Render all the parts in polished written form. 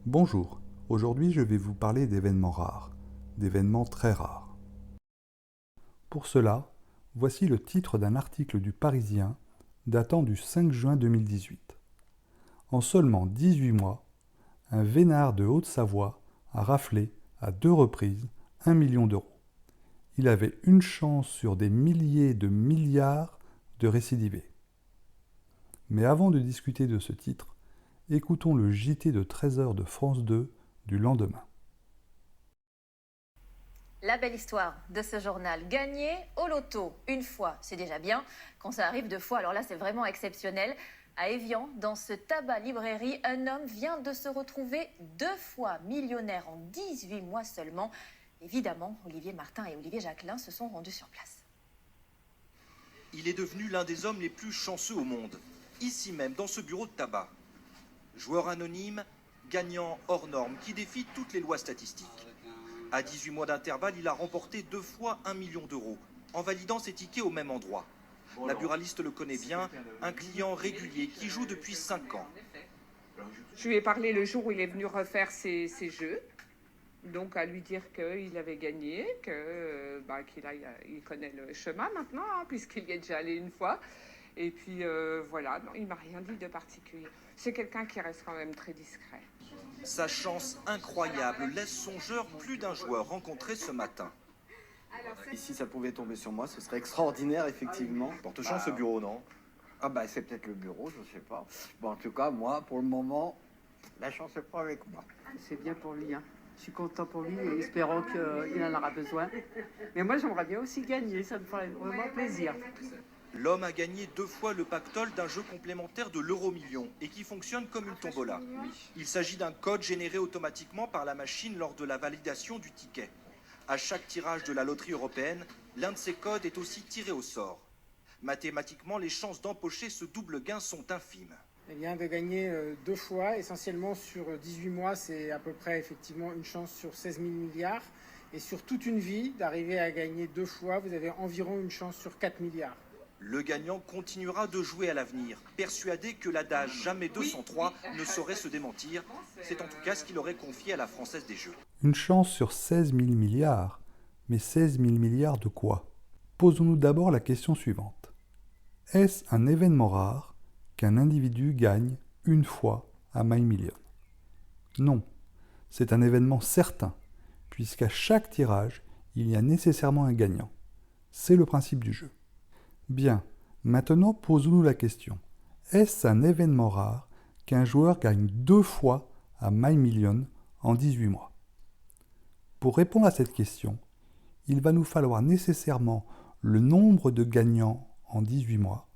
Bonjour, aujourd'hui je vais vous parler d'événements rares, d'événements très rares. Pour cela, voici le titre d'un article du Parisien datant du 5 juin 2018. En seulement 18 mois, un vénard de Haute-Savoie a raflé à 2 reprises 1 million d'euros. Il avait une chance sur des milliers de milliards de récidiver. Mais avant de discuter de ce titre, écoutons le JT de 13h de France 2 du lendemain. La belle histoire de ce journal. Gagner au loto une fois, c'est déjà bien. Quand ça arrive deux fois, alors là, c'est vraiment exceptionnel. À Évian, dans ce tabac-librairie, un homme vient de se retrouver 2 fois millionnaire en 18 mois seulement. Évidemment, Olivier Martin et Olivier Jacquelin se sont rendus sur place. Il est devenu l'un des hommes les plus chanceux au monde, ici même, dans ce bureau de tabac. Joueur anonyme, gagnant hors norme, qui défie toutes les lois statistiques. À 18 mois d'intervalle, il a remporté 2 fois 1 million d'euros, en validant ses tickets au même endroit. La buraliste le connaît bien, un client régulier qui joue depuis 5 ans. Je lui ai parlé le jour où il est venu refaire ses jeux, donc à lui dire qu'il avait gagné, qu'il connaît le chemin maintenant, hein, puisqu'il y est déjà allé une fois. Et puis voilà, non, il ne m'a rien dit de particulier. C'est quelqu'un qui reste quand même très discret. Sa chance incroyable laisse songeur plus d'un joueur rencontré ce matin. Et si ça pouvait tomber sur moi, ce serait extraordinaire, effectivement. Porte chance ce bureau, non? C'est peut-être le bureau, je sais pas. Bon, en tout cas, moi, pour le moment, la chance n'est pas avec moi. C'est bien pour lui, hein. Je suis content pour lui et espérons qu'il en aura besoin. Mais moi, j'aimerais bien aussi gagner, ça me ferait vraiment plaisir. L'homme a gagné 2 fois le pactole d'un jeu complémentaire de l'euro-million et qui fonctionne comme une tombola. Il s'agit d'un code généré automatiquement par la machine lors de la validation du ticket. À chaque tirage de la loterie européenne, l'un de ces codes est aussi tiré au sort. Mathématiquement, les chances d'empocher ce double gain sont infimes. Il vient de gagner 2 fois, essentiellement sur 18 mois, c'est à peu près effectivement une chance sur 16 000 milliards. Et sur toute une vie, d'arriver à gagner 2 fois, vous avez environ une chance sur 4 milliards. Le gagnant continuera de jouer à l'avenir, persuadé que l'adage « jamais 203 » ne saurait se démentir. C'est en tout cas ce qu'il aurait confié à la Française des Jeux. Une chance sur 16 000 milliards. Mais 16 000 milliards de quoi? Posons-nous d'abord la question suivante. Est-ce un événement rare qu'un individu gagne une fois à My Million? Non, c'est un événement certain, puisqu'à chaque tirage, il y a nécessairement un gagnant. C'est le principe du jeu. Bien, maintenant posons-nous la question. Est-ce un événement rare qu'un joueur gagne 2 fois à My Million en 18 mois? Pour répondre à cette question, il va nous falloir nécessairement le nombre de gagnants en 18 mois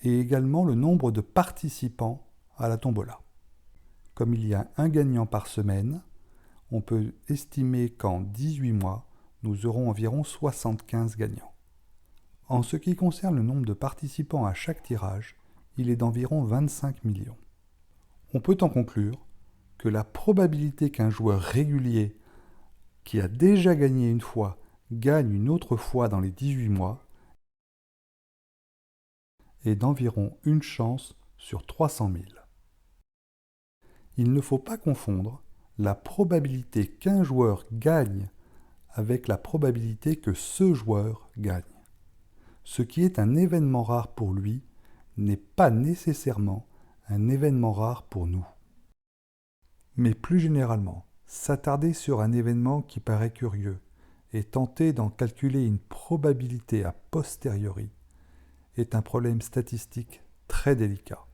et également le nombre de participants à la tombola. Comme il y a un gagnant par semaine, on peut estimer qu'en 18 mois, nous aurons environ 75 gagnants. En ce qui concerne le nombre de participants à chaque tirage, il est d'environ 25 millions. On peut en conclure que la probabilité qu'un joueur régulier qui a déjà gagné une fois gagne une autre fois dans les 18 mois est d'environ une chance sur 300 000. Il ne faut pas confondre la probabilité qu'un joueur gagne avec la probabilité que ce joueur gagne. Ce qui est un événement rare pour lui n'est pas nécessairement un événement rare pour nous. Mais plus généralement, s'attarder sur un événement qui paraît curieux et tenter d'en calculer une probabilité a posteriori est un problème statistique très délicat.